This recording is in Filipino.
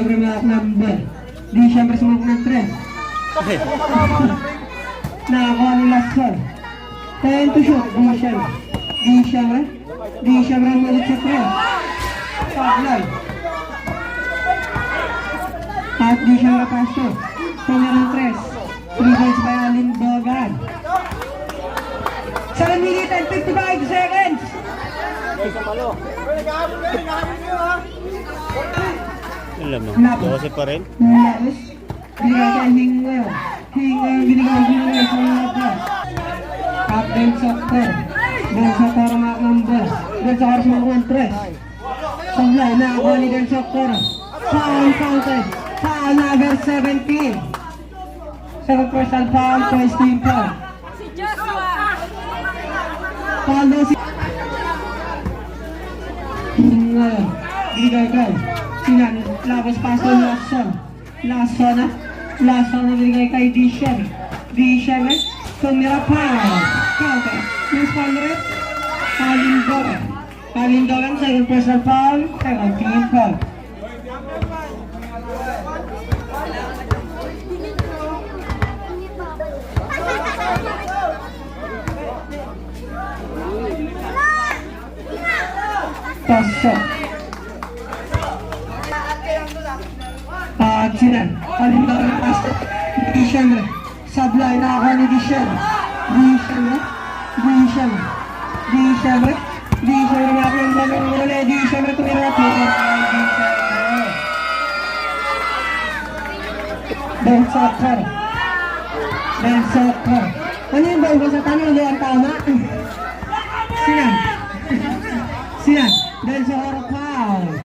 siyempre mga number. Di siyempre sumabog ng 3. Nakakuha ni Lasson. 10 to shoot. Di siyempre ulit sa 3. Sablay. At di siyempre paso. Tumira ng 3. 3 points by Alin Dogan. 7 minutes and 55 seconds. Alam mo, 12 pa rin. Lapis. Binigay kay Hingayo. Binigay sa mga Up din sa 4. Then sa Toro mga number. Then sa Horace mga 1-3. Sablay na ako ni Del Soctor. Foul counted. Foul number 17. Second personal foul, first team foul. Si Joshua! Foul daw si Hingayo. Binigay kay Sinan. Labas paso Lasson. Lasson na binigay kay Dishem. Tumira pa. Counter. Next foul rin. Alin Dogan, second personal foul. Second team foul. Pasok. Sinan. Alin Dogan pasok. Dishem. Sablay na ako ni Dishem natin ang lamang muli. Dishem tumira na po. Ben Soccer. Ano yung ball ko sa tanong? Hindi ang tama. Sinan. Ben Soccer foul.